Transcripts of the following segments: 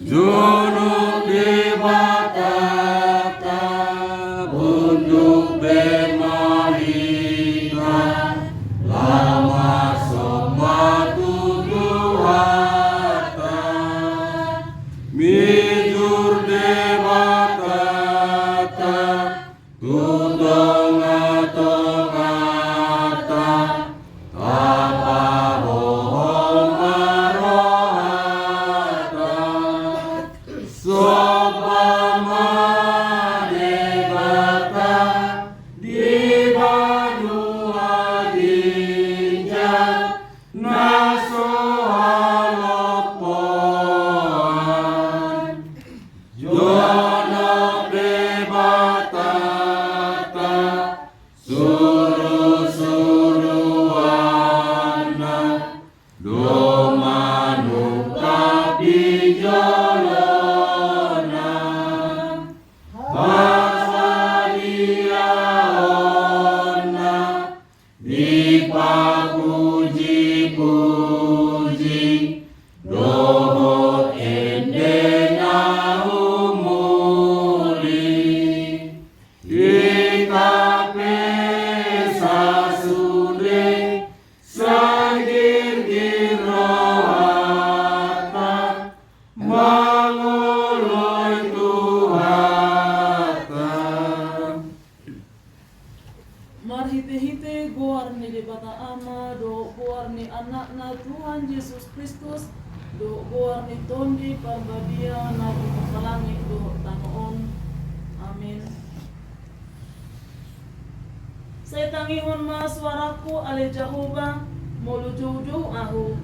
Junub di batata untuk bemahina lama somatu Tuhan mijur di batata tutong-tongata apa rohong arohata sopama debata di banua dinja naso halopoan jono debatata suru-suruana domanu kapijolona pasadiaona dipapuji-puji dohot endena umuli ikape sasude sagir-gir rohata mangoloy tuhata. Marhite-hite goar ni debata ama do goar ni anakna Tuhan Yesus Kristus do goar ni tondi pambadia na pagkalangit do tanoon. Amin. Saya tangihon ma suaraku ale Jehovah molujuju ahu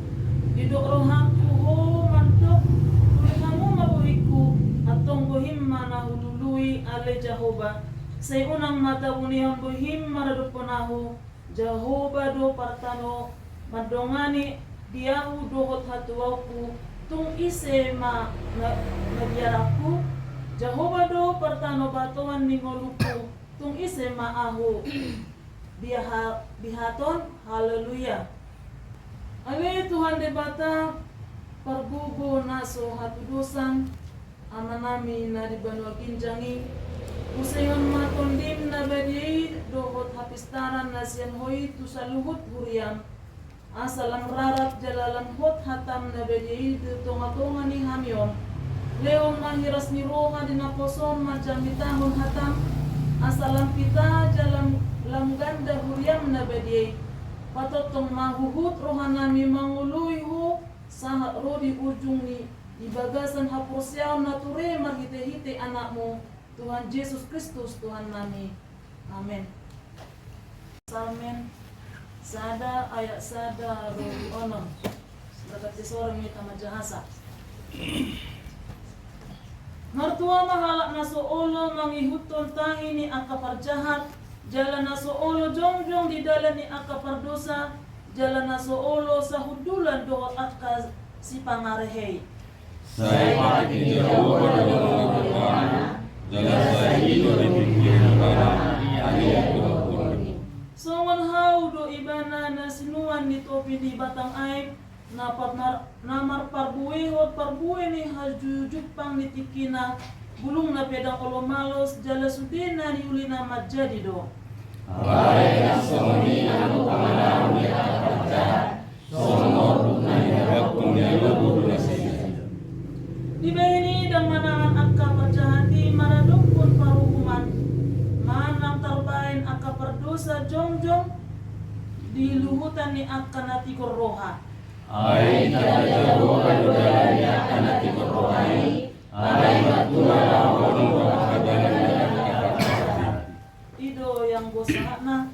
didok rohaku ho mantok tulihamu mabuhiku atong buhim mana hulului ale Jehovah. Saya unang mata unihan buhim maraduponahu Jehovah do partano madongani diahu dohot hatuaku tung ise ma nabiaraku Jehovah do partano batuan ningoluku tung ise ma ahu bihaton haleluya. Ale Tuhan debata parbubo naso hatudosan amanami na di banua ginjangi usayon matondim na badi dohot hapistaran nasian hoi tu saluhut huriam asalam rarat jalalam hot hatam na badi tonga-tonga ni hamion leong mahiras ni roha dinaposon macam mitahun hatam asalam pita jalam lam ganda huriam na badi patotong mahuhut rohanami mangului hu sahat rodi ujung ni di bagasan haposyaw na ture marhite-hite anakmu Tuhan Yesus Kristus Tuhan nami. Amin. Salmen sada ayat sada rodi onom. Berkati seorang mita majahasa. Martua mahalak na soolo mangihuton tangi ni akapar jahat. Jalan na soolo jongjong di dalan ni akapar dosa. Jalan na soolo sa hudulan dohot akas si pangarehei. Saya pati jauh pada orang jalan saya itu dipikir negara ayat 20. Songon hau do ibana na sinuan ni topi di batang aib namar parbuwe hot parbuwe ni hajujupang ni tikina bulung na pedang olomalos jala sudena ni ulina majadi do. Baik nasoni anu pangadaw ni akapaja sonor na hirap kung nilubudo na siya. Di bahini dang manangan akapajahati maradong pun paruhuman manang tarbain akapardosa jongjong di luhutan ni akanati korroha. Ay jauh pada jalan ni akanati korrohai ay matua lawan wakadalan ni akapajahati. Ido yang gosa na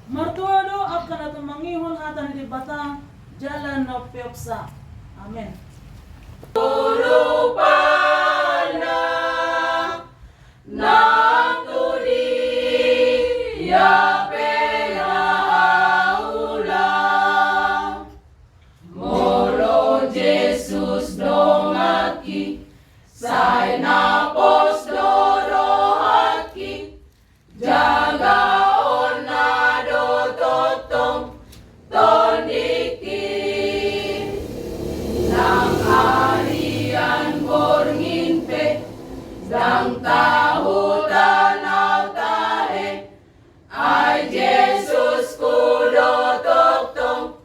martua do akan atau mangihon hatan di batang jalan no peopsa. Amin. Urupana nang tudi ya pela ulang molo Jesus dongaki say napos dorohaki jaga onado totong tondiki nang harian Dang tahu tanau tahe, ai Jesus kudo tok tong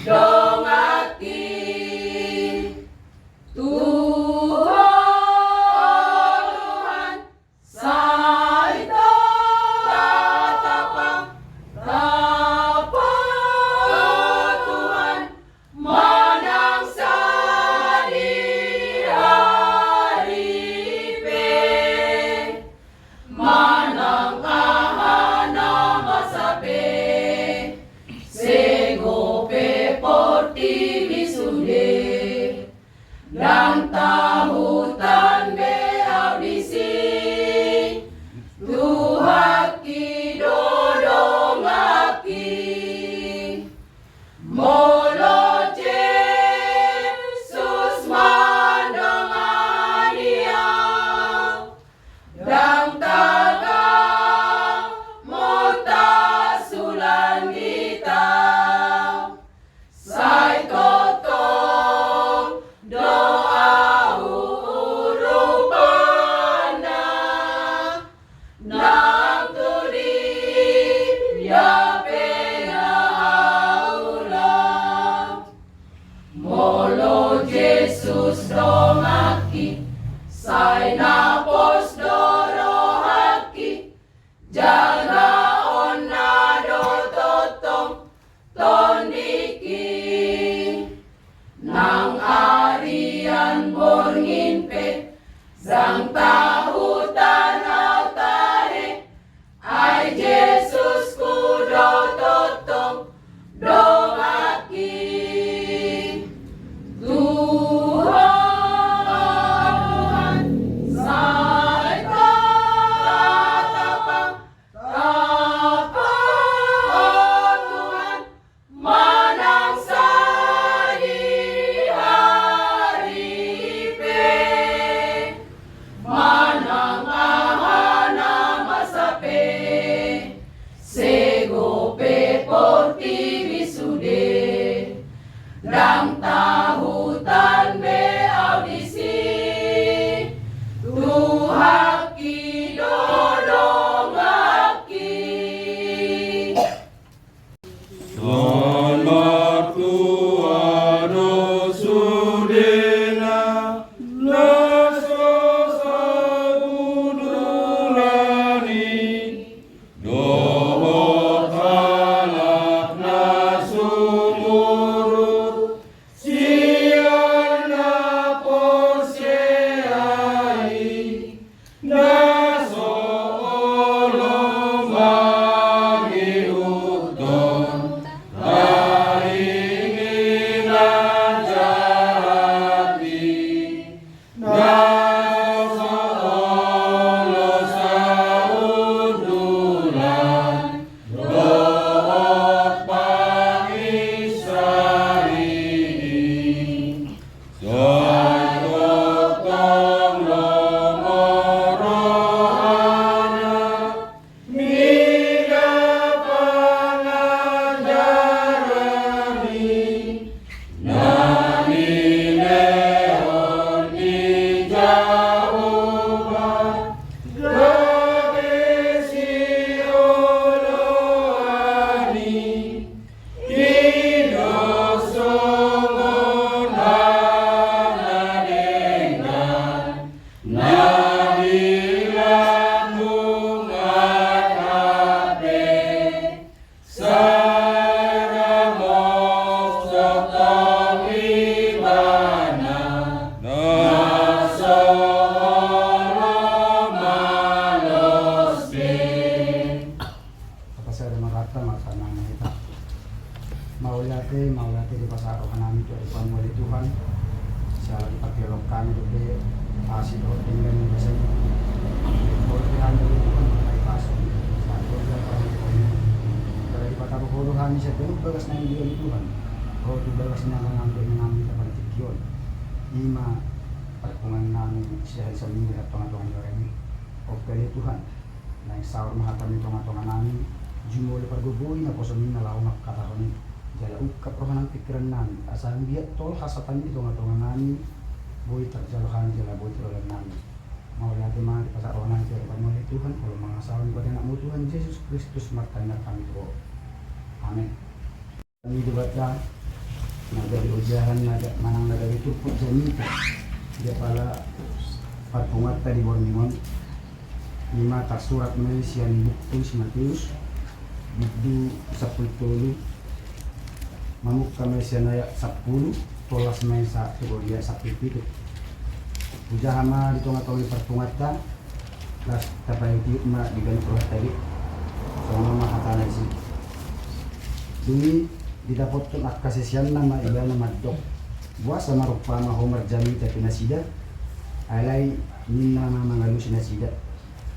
dong aki. Tuhan sai tatapang tapa Tuhan manang sa di haripe, manang ahana masape, segope porti misude, dan tahutan be audisi, tuhaki dodongaki, molo Jesus mandangania, dan tagang mota sulan kita, sai totong doa urupana, nang tudi ya pena aula, molo Jesus dongaki, sai napos dorohaki, jaga onna do totong tondiki, nang arian borngin pe, sang tahu tanau tahe, ai Jesus kudo totong dongaki. Tuhan sai tatapang tapa Tuhan manang sa di haripe, manang ahana masape, segope porti bisude, dang tahutan be audisi, tuhaki dodongaki. Selamat Tuhan sudena laso sabudulani, dohot halak nasumurut, siana porseai, naso olomagi uton, lainginan jahati, naso olo saundulan, dohot pangisari, sai totong lomorohana, mida pangajarani, nani leon di Jawa, gabesi oloani, hidup songon hanadengan, nani lambung atape, saramok sotong ibana, naso olo malosbe. Kapasada marata masanang kita. Maulate di pasar kami tu Tuhan wali Tuhan. Saya dipakai kami tu be asid dengan biasanya. Kalau Tuhan itu Tuhan pakai pasal. Satu kami kalau di pasar kami saya tu bagas nang dia Tuhan. Kalau tu bagas nang ngambil kita pada tikion. Lima perpungan nami saya seminggu atau orang ini. Oke Tuhan. Naik sahur mahatami tonga-tonga nami. Jumlah pergubui na posomin na laong nakatahon. Jala ukap rohanang pikiran nami. Asal biat tol hasatan di tonga-tonga nami. Boy terjalohan jala boy terolan nami. mau natin mga pasaronan sa pamuli Tuhan kalau mga asawa ni anak mo Tuhan Yesus Kristus martanya kami po. Amin. Kami dibaca dari ujahan manang nagawit po janita dia pala pagpungat tadi Bornimon 5 surat Malaysian buktus Matius Biddu 10 mamuk kami siya 10 tolas may sa dia sakit itu ujahan ma dito nga tawag pagpungat ta plus tapay tiyo ma di ganun po tadi so mga makatanay si dumi didapot kong akasisyan na maiba na madok buwas sa marupa mahomar jami ta pinasida alay nina mga sinasida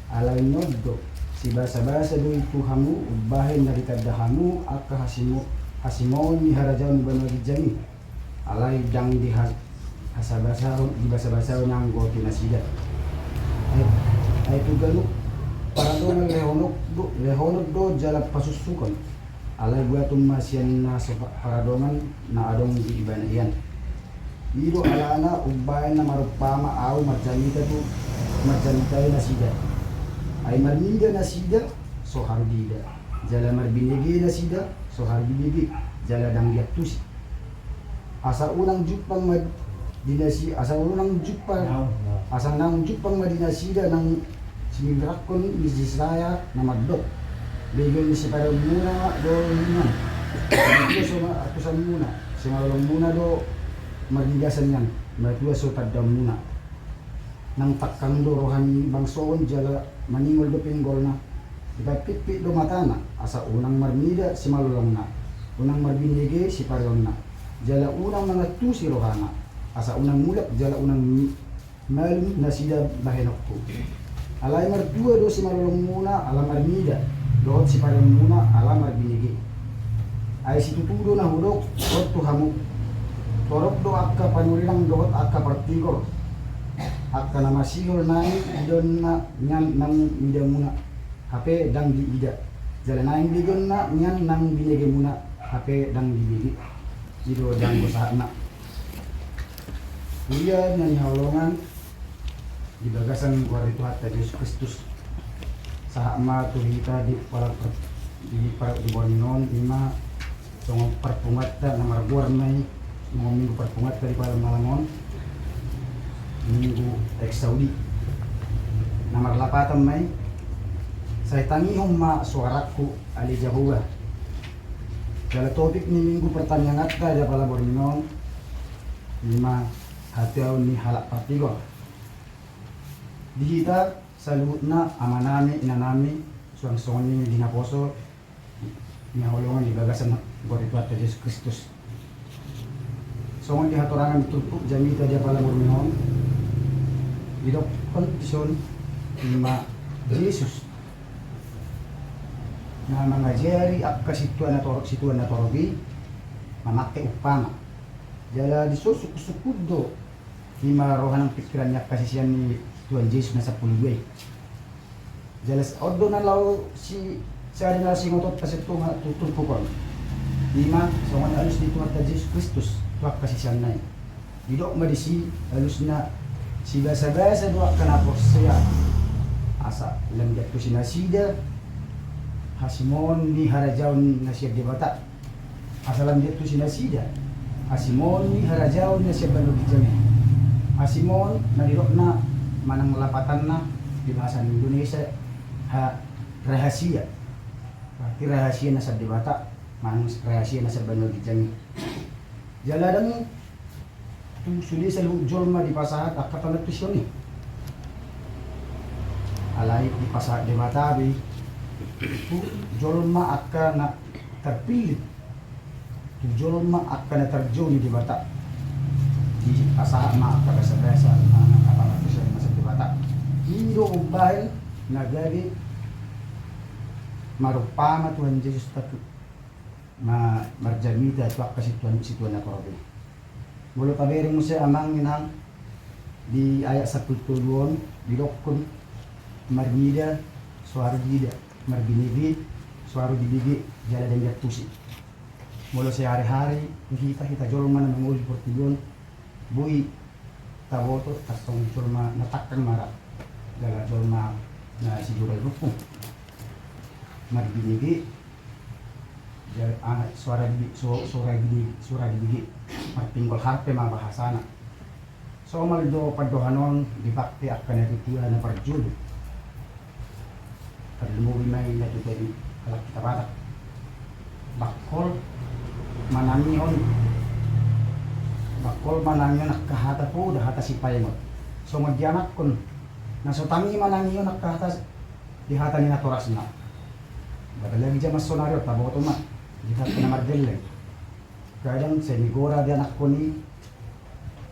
alay noddo si basa-basa do itu hamu ubahin na rikadahamu aka hasimon ni harajaw ni banwagi jami alay dang di hasabasa di basa-basa ng go pinasida ay tugalo para do ng lehonod do jalap pasusukan alay buatong masyan na sa paradongan na adong di iba na iyan. Iro alana ubayan na marupama aw marjanita to marjanita na sida. Ay marminda na sida so hardida. Jala marbinigi na sida so hardibigi. Jala dang diatus. Asa unang jupang dinasi asa unang jupang asa nang jupang madinasida ng sinigrakon ni Israel na magdok. Bigyan si para muna do yan. Ito so atusan muna. Si malong muna do magigasan yan. Matuwa so padam muna. Nang takang do rohani bangsoon jala maningol do pinggol na. Ipapitpit do mata na. Asa unang marmida si malulong na. Unang marbinigi si paryon na. Jala unang mga tu si rohana. Asa unang mulak jala unang malum na sida bahenok ko. Alay martua do si malulong muna alam marmida. Doon si parang muna alamar binigi ay si tutudo na hudok doon to hamuk torok do akka panulilang doon akka partigor akka na masigol na doon na nyan nang ida muna hape dang di ida jalan na yung bigon na nyan nang binigi muna hape dang di bigi ito dang usaha na iya na nihaulongan dibagasan kuwari Tuhan Yesus Kristus sama tuhita di Bornon 5 so perpungat ta na marbuar may minggu perpungat dari para malangon minggu ex Saudi na marlapatan may saya tangihong ma suaraku ali Jahuwa kala topik ni minggu pertanyaan ta da pala Bornon 5 hatiaw ni halak partigo dihita sa luhut na ama nami, ina nami, suang-suang ni dinaposo, nihulungan ibagasan ng Tuhan Yesus Kristus. So ang dihaturangan itulpo, jamita dia pala murminon, dito kondisyon, lima Jesus. Na mga jeri ak kasituan na torobi, mamake upama. Jala disusuk-sukud do, lima rohan ng pikiran niya kasi siya ni Tuhan Yesus nasa pulugay. Jelas odo na law si sa na si ngotot kasi ito nga tutulpo ko. 5 so nga alus ni Tuhan Yesus Kristus tuwak kasi siya na. Didok madisi alus na si basa-basa do ka na po siya. Asa lamjat ko sinasida hasimon ni harajaw na siya dibata. Asa lamjat ko sinasida hasimon ni harajaw na siya balugit hasimon na didok na manang lapatan na di bahasa Indonesia rahasia berarti rahasia na sa dibata manang rahasia na sa banal dijang jaladang tu suli sa jolma di pasahat akatan tuition ni alay di pasahat di bata bi tu jolma akka na terpilih tu jolma akka na terjun di bata di pasahat ma akka sa bata. Indo ubahil nagari marupama Tuhan Yesus tatu marjamita tuak kasi Tuhan na korobe. Mulu tabering mo siya amang inang di ayat 10 dilokon marmida suara gida marbinigi suara dibigi jala dan jatusi. Mulu siya hari-hari kita jolma na menguli portigon bui taboto tasong jolma natakkan marap Galadol na siguro grupo. Magbinigi. Suara bigi. Magpinggol harpe mga bahasa na. So maldo padohanon di bakti akan natitiwa na parjul. Kadlumuwi may natutari kalak kita batak. Bakol manangion nakahata po dahata si Paymot. So magyanak kun nasutangi manangion nakahata dihata ni naturas na. Badalagi dyan mas sonaryo taboto ma dihat na mardeleng. Kadang senigora di anak ko ni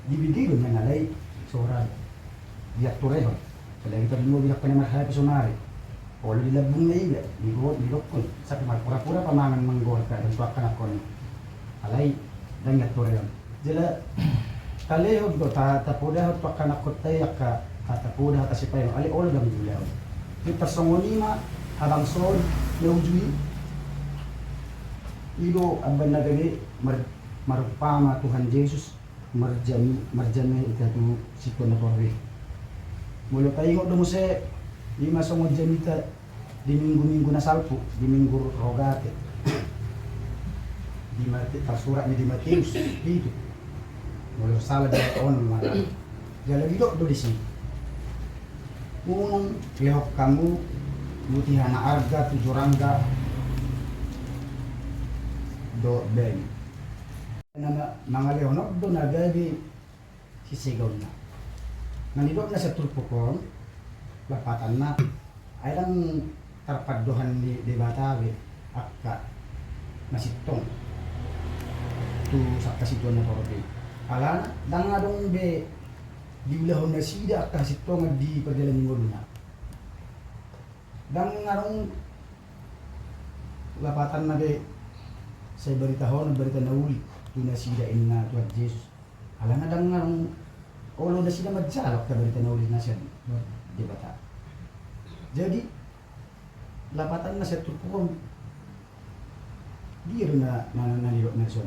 dibigay na nalay sora diat tureho. Kalagi kadlumuwi ka na marhay pa sonari. Olo dilabong na iya, ligok ko. Sa pura-pura pamangan manggol ka, dan suakan ako ni alay, dan ngatur yun. Jala, kalehog do, tapudahot pakan ako tayo, tapudahot kasi pa yun, alay olo lang yun. Yung tasongonima, habang son, naujui, ilo, aban na gani, marupama Tuhan Yesus, marjami itatu siko na pari. Mula tayo mo se lima songo jamita di minggu-minggu na salpo, di minggu rogate. Di surat ni di Matius itu. Mula salah dia on mana. Jala bidok do di sini. Unang lehok kamu mutihana arga tujurangga do ben. Nama mangalehonok do nagabi sisigaw na. Nanidok na sa turpukon, lapatan na. Ay lang tarpadohan di Batawi, akka masitong. Tu sa kasitong na porote. Ala na, dangadong be, diulahon na sida akka kasitong di pagdalang ngolo na. Dangadong lapatan na be, sa baritahon, barita na uli, tu na sida in na Tuhan Jesus. Ala na dangadong olo na sila magsalak ka barita na ulit na siya di bata. Jadi lapatan na siya turpukon di rin na nalirok na siya.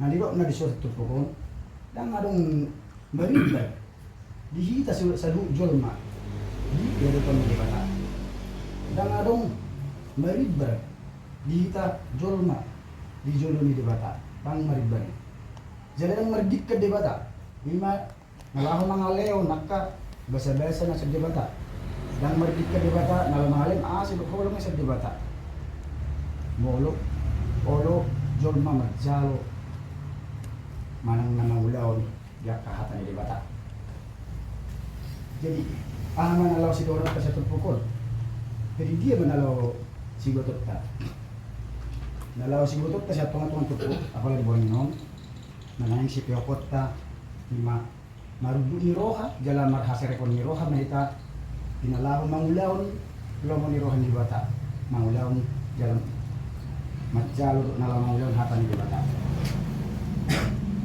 Nalirok na siya sa turpukon dan adong maribag dihita sa jolma di yado pa di bata. Dan adong maribag dihita jolma di jolo ni di bata pang maribag. Jadi ang mardik ka di bata lima nalaho mga leo nakka basa-basa na sa debata. Dan mardik ka debata nalamalim siguro nga sa debata. Molo olo jolma magjalo manang namangulaon ya kahatan ni debata. Jadi manalaw si Doro ka sa tupukol. Pero dia manalaw si Gotot ta. Nalaw si Gotot ta sa tunga-tunga tupuk apalagi buwan nung nanayang si Piokot ta lima marudu ni roha jalan marhasere kon ni roha mahita pinalaho mangulaon lomo ni roha ni bata mangulaon jalan majalo nala mangulaon hata ni bata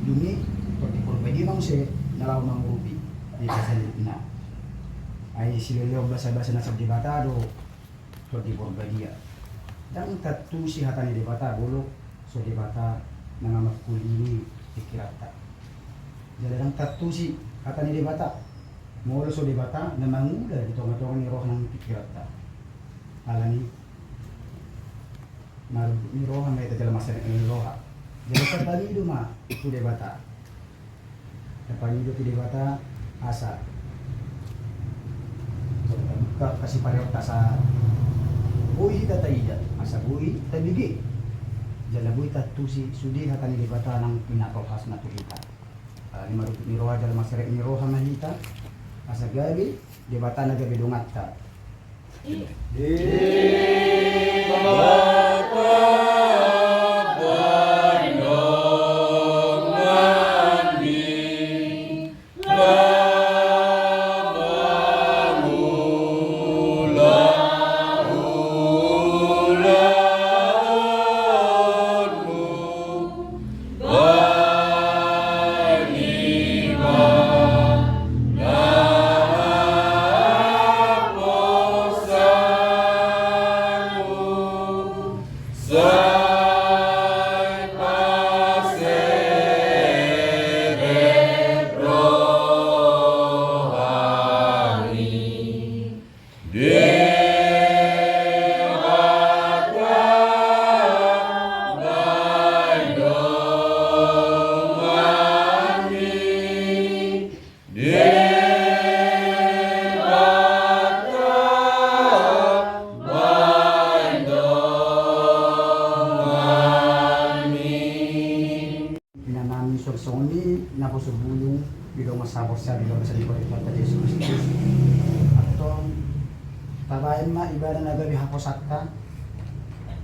dumi pati purpedi mang se nalaw mangurupi di kasalit na ay silelo basa-basa na sa di bata do pati purpedia dan tatu si hata ni bata bulok so di bata nangamakuli pikirata. Jadi ang tatu si kata ni debata, mula so debata na mangula dito nga ni roh ng pikirata. Alani ni roh may ito dalam masa ni roh. Jadi kapalido ma tu debata. Kapalido tu debata asa. So buka kasi pareho ta sa buhi tatayda, asa buhi tabigi. Jalaboy tatu si sudi hata ni debata ng pinatohas na tuhita. Ni marupit ni roha dalam masarek ni roha mahita asa gabi di bata na gabi dungatta Di bata bandongan di korsa di bawah sadi kulit mata Yesus Kristus atau tabayan ma ibadah nagabi haposaka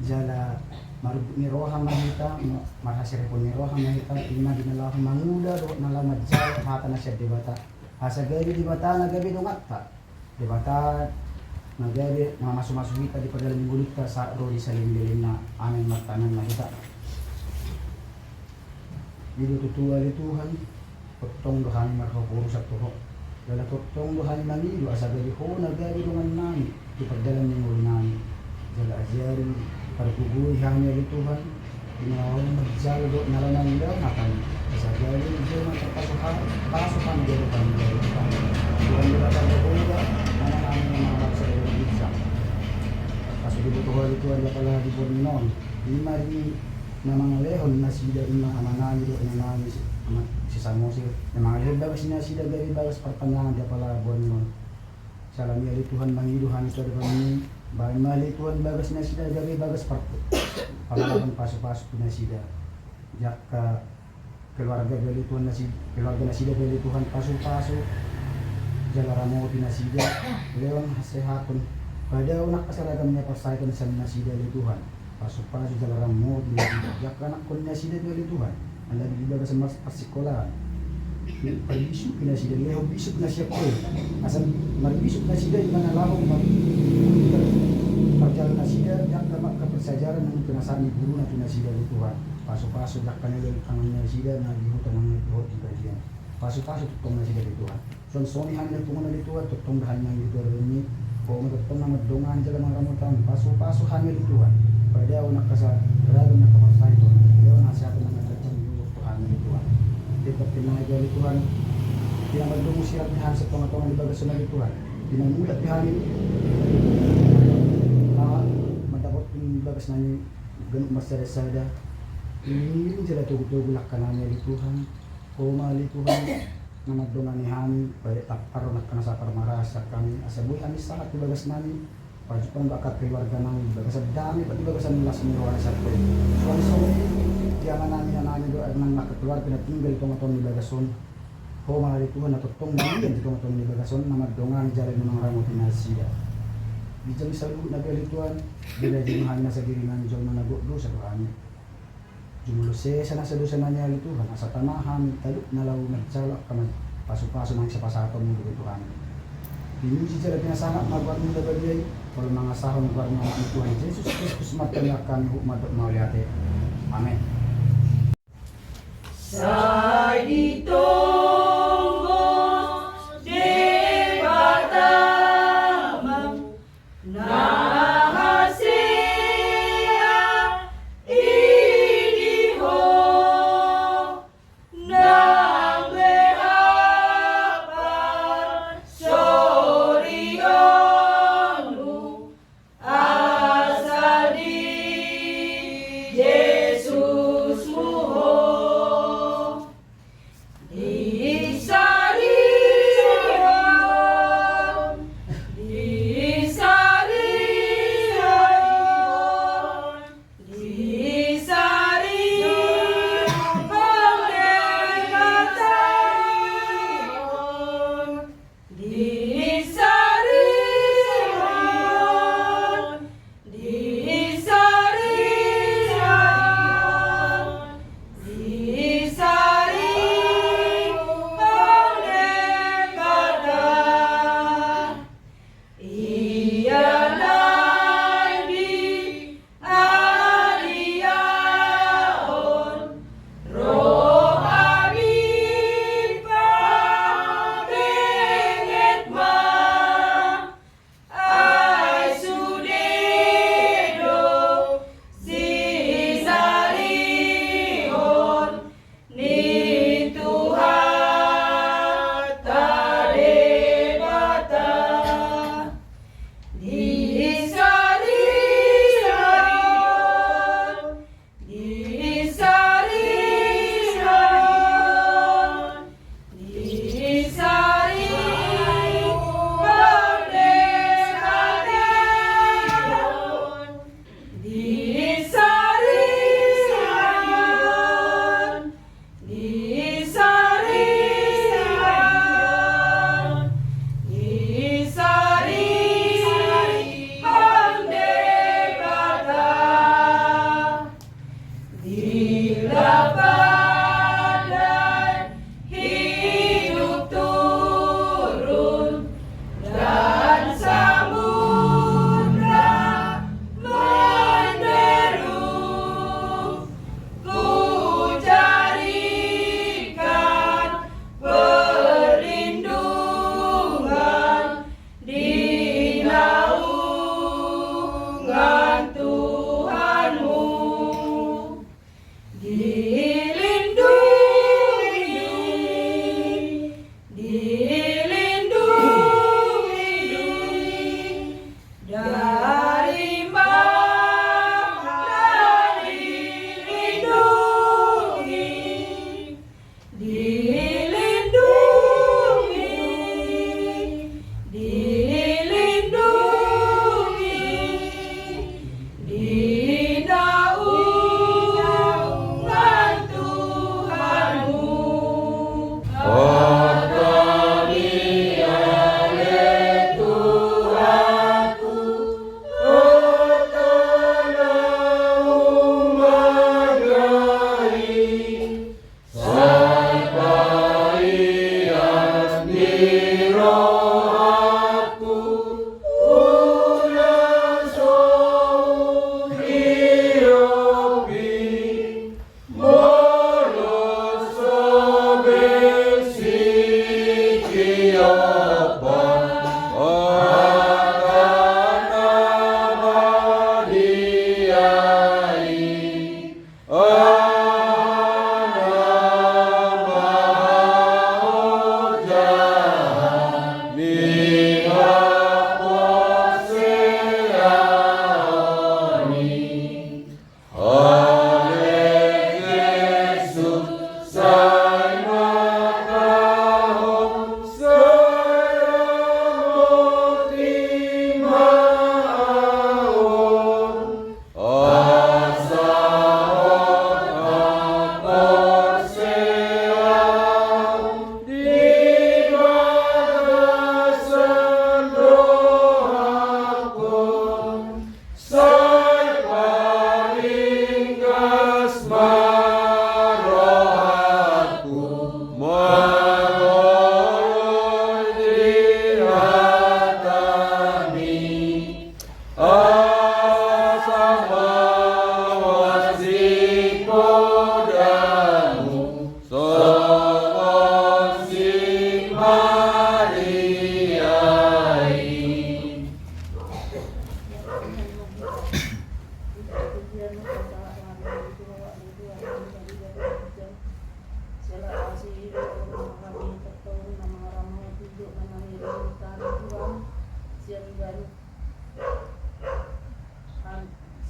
jala marubut ni roha mahita marhasire pun ni roha mahita ina dinalah manguda do nalamad jal hata na siya dibata asa gabi dibata nagabi dungata dibata nagabi mga masuk-masuk kita di padalang gulit ka sa roli sa limbilin na aming matanan mahita dito tutuwa ni Tuhan tutong dohan marhapuro sa tuho dala tutong dohan mangido asa gabi ho nagabi dungan nami di padalang ni nguli nami jala asyari parpuguy hanya di Tuhan dinawang magjalo do nalaman nila makan asa gabi di matapasuhan pasukan dito kami Tuhan nila tayo namin ang mga sa Elisa. Kaso dibutuhan ito ay pala di Bornon. Di mari na mga lehon na sila yung mga manami do na nami si Samosi. Na mga lehon bagas na sila gari bagas perpanjangan dia pala Bornon. Salam ya Tuhan mangiduhan ito di kami. Bahay mali Tuhan bagas na sila gari bagas pangalaman pasok-pasok na sila. Jak ka keluarga dari Tuhan na sila keluarga na sila dari Tuhan pasok-pasok. Jalara mo pinasida, lewang hasehapon. Pada unak kasaragamnya pasaikan sa nasida ni Tuhan. Pasok-pasok jalara mo pinasida. Jak anak kon nasida ni Tuhan. Anda dibaga sa mas pasikolahan. Pag-isip pinasida, leho bisip na siya ko. Asal mag-bisip na sida yung mga lahong pagjalan na sida, jak dapat kapersajaran ng pinasani guru na pinasida ni Tuhan. Pasok-pasok jak kanila ang nasida na lihutan ng lihot di bagian. Pasok-pasok tutong na sida ni Tuhan. Sonsonihan na tungo na dito at tutong dahan ng dito rin o matutong na magdungan dyan mga ramutan paso-pasohan nyo dituan pada ako nakasaragam na kapasay ito kaya ako nasa ako na nagdatsang tuhan nyo dituan di pa pinagay dituan pinamagdungo siya at nihan sa tunga-tunga ni bagas na dituan pinamulat nihanin madapot yung bagas na nyo ganun masarasada hinihiling sila tugulak ka na niya dituhan o malituhan na magdungan ni Hani, pwede takparo na kanasa para marasa kami. Asabuy kami sa at ibagas namin. Pwede pang bakat keluarga namin. Bagas at dami, pati bagas ang nilas minuwa na sa pwede. So, diyaman namin na namin doon ng nakatuluar, pinatinggal itong atong ni Bagason. Ho, mga lituhan, natutong namin itong atong ni Bagason na magdungan ni Jalan ng mga ramutin na sida. Di dyan sa nagalituan, bila dyan Hani na sa giringan, dyan na nagdo sa doon. Jumulose sa nasa dosa na niya lituhan, nasa tanahan, taluk na law nagsalak ka paso-paso ng isa pasato mo lituhan. Dinusi sila pinasama, magwag ng labagay, walang mga sahong magwag ng lituhan. Jesus Kristus matalakan, humadok mauliate. Amen. Sa ditong di batamang Di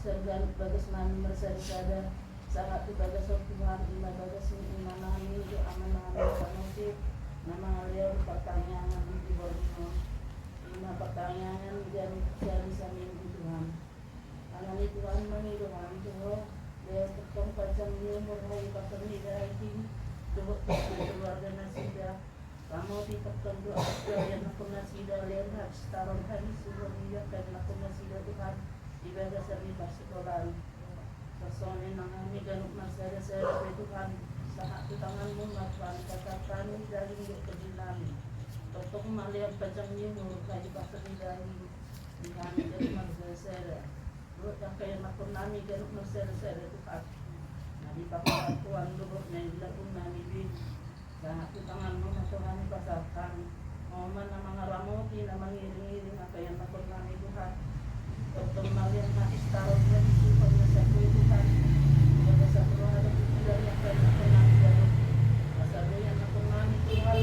Sergan bagas nami bersada sangat bagas Tuhan ima bagas mana ini aman panuti nama alih pertanyaan di bawah ima pertanyaan dan sami Tuhan anani Tuhan mani Tuhan Tuhan dia ketong pacang umur hari pasal ni dah ini tuh keluarga nasida kamu di ketong doa yang aku nasida lihat harus taruh hari suruh dia dan aku nasida Tuhan ibadah sami pasikolan sasone nangami ganuk masada saya Tuhan sahat di tanganmu Tuhan katakan dari kejilami totok malian pajangnya murka di pasar dari kami dari masada saya buat kaya makun nami ganuk masada saya Tuhan nabi pakai Tuhan dulu dilakukan nami bin sahat di tanganmu Tuhan pasarkan momen nama ngaramuti nama ngiring-ngiring apa yang makun nami Tuhan Dokter Mariam Matis taruhnya di simpan masa Tuhan kepada satu ada pikiran yang pernah jadi masalah yang pernah Tuhan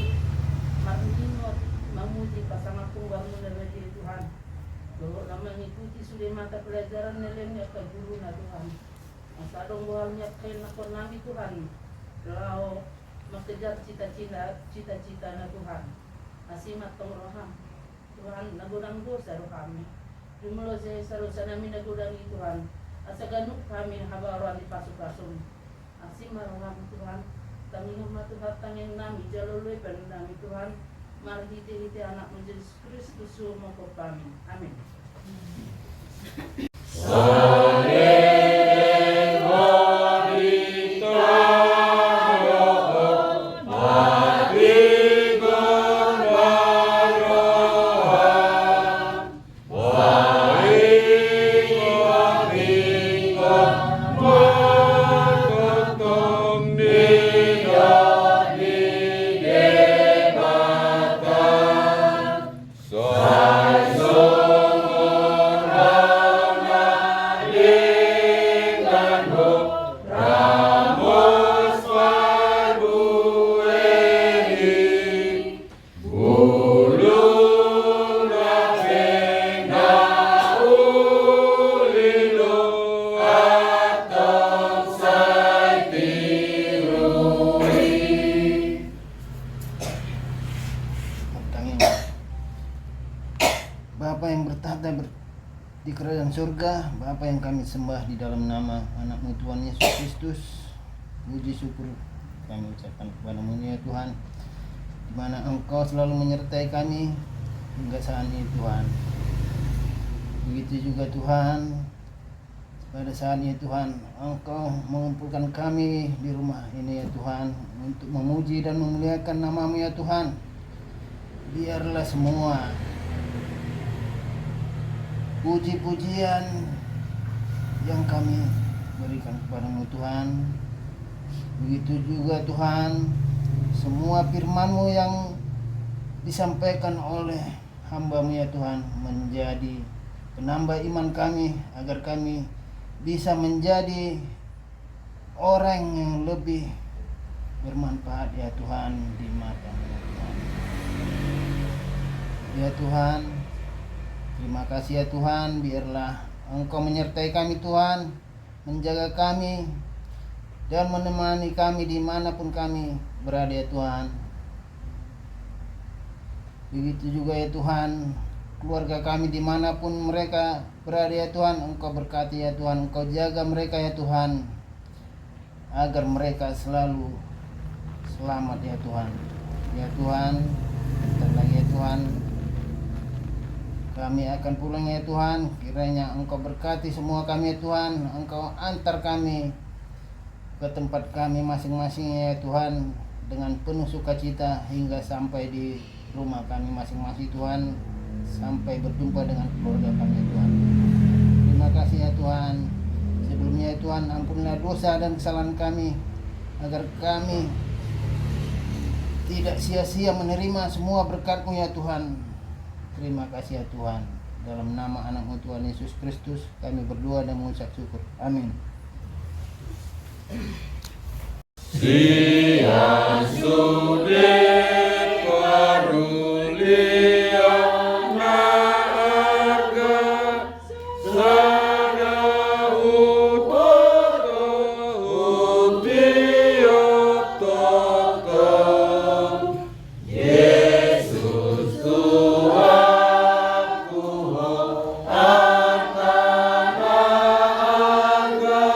marinot memuji pasangan tunggalmu dari Tuhan bahwa nama mengikuti sudah mata pelajaran nelemnya ke guru na Tuhan masa dong buahnya kena konami Tuhan kalau mengejar cita-cita na Tuhan masih matong roham Tuhan nagunang dosa rohami Jumlah saya selalu sanami nagudangi Tuhan. Asa ganuk kami habaran di pasuk-pasuk. Asim maraham Tuhan. Kami hormat Tuhan tanging nami jalului penami Tuhan. Mari hiti anak Yesus Kristus sumoko kami. Amin. Bapa yang bertahta di kerajaan surga, Bapa yang kami sembah di dalam nama anak-Mu Tuhan Yesus Kristus, puji syukur kami ucapkan kepada-Mu ya Tuhan, di mana Engkau selalu menyertai kami hingga saat ini Tuhan. Begitu juga Tuhan, pada saat ini Tuhan, Engkau mengumpulkan kami di rumah ini ya Tuhan, untuk memuji dan memuliakan nama-Mu ya Tuhan. Biarlah semua puji-pujian yang kami berikan kepada-Mu Tuhan. Begitu juga Tuhan, semua firman-Mu yang disampaikan oleh hamba-Mu ya Tuhan menjadi penambah iman kami agar kami bisa menjadi orang yang lebih bermanfaat ya Tuhan di mata-Mu ya Tuhan. Ya Tuhan, terima kasih ya Tuhan, biarlah Engkau menyertai kami Tuhan, menjaga kami dan menemani kami dimanapun kami berada ya Tuhan. Begitu juga ya Tuhan, keluarga kami dimanapun mereka berada ya Tuhan, Engkau berkati ya Tuhan, Engkau jaga mereka ya Tuhan, agar mereka selalu selamat ya Tuhan. Ya Tuhan, bentar lagi ya Tuhan kami akan pulang ya Tuhan. Kiranya Engkau berkati semua kami ya Tuhan, Engkau antar kami ke tempat kami masing-masing ya Tuhan dengan penuh sukacita hingga sampai di rumah kami masing-masing Tuhan, sampai berjumpa dengan keluarga kami ya Tuhan. Terima kasih ya Tuhan. Sebelumnya ya Tuhan, ampunilah dosa dan kesalahan kami agar kami tidak sia-sia menerima semua berkat-Mu ya Tuhan. Terima kasih ya Tuhan. Dalam nama anak-Mu Tuhan Yesus Kristus kami berdoa dan mengucap syukur. Amin. Sia sudet karulia naarga sada utoto utiotoko Yesus Tuhanku antara angga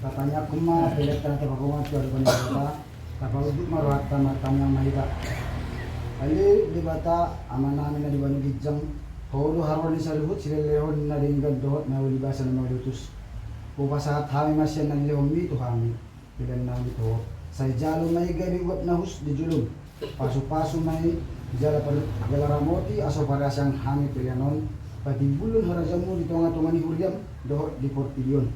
Katanya kuma pelektan ke pakungan tuan penita tapaluduk maruhat tamatang yang mahita. Ali di bata aman namin na di banu gijang holo harwani sa luhut sila lehon na ringgad dohot na ulibasan na malutus. Pupasahat hami masyan ng lehon mito hami pilan na mito. Sa jalo may gabiwap na hus di julong. Paso-paso may jala ramoti aso parasyang hami pilanon. Pati bulon harajamu di tunga-tunga ni Huriam dohot di portilyon.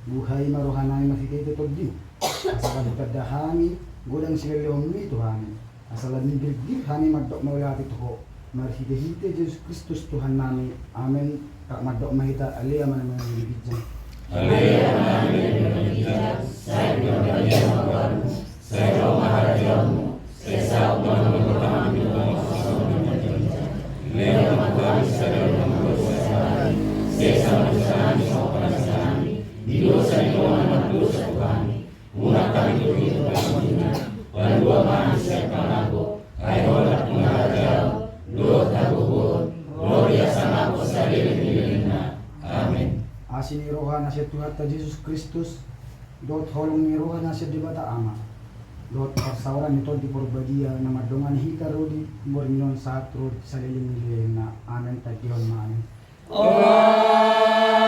Buhay marohanay mafikay tutod din. Asal kadahami godang sila lehon mito hami. Asal nibirgib hami magdok maulati tuho. Marhide-hide Yesus Kristus Tuhan nami. Amin. Kak magdok mahita aliyah manamang nilibidjan. Aliyah manamang nilibidjan. Saya berbahagia mawamu. Saya kau maharajamu. Saya saat mengumpulkan bidang masalah nilibidjan. Lea makwari sadar memperkuasai. Saya sama kesalahan sopan kami. Di dosa di bawah dosa kami. Murah kami begitu baginya. Dua manusia kanaku, ayolah mengarajau, dua tabuhun, gloria sama aku sadilin dilina. Amin. Asin roha nasya Tuhan ta Yesus Kristus, dot holong ni roha nasya di bata ama. Dot pasawaran nito di porbadia na madongan hika rodi morminon sa rod sa liling dilina. Amen ta Diyon maamin. Amen.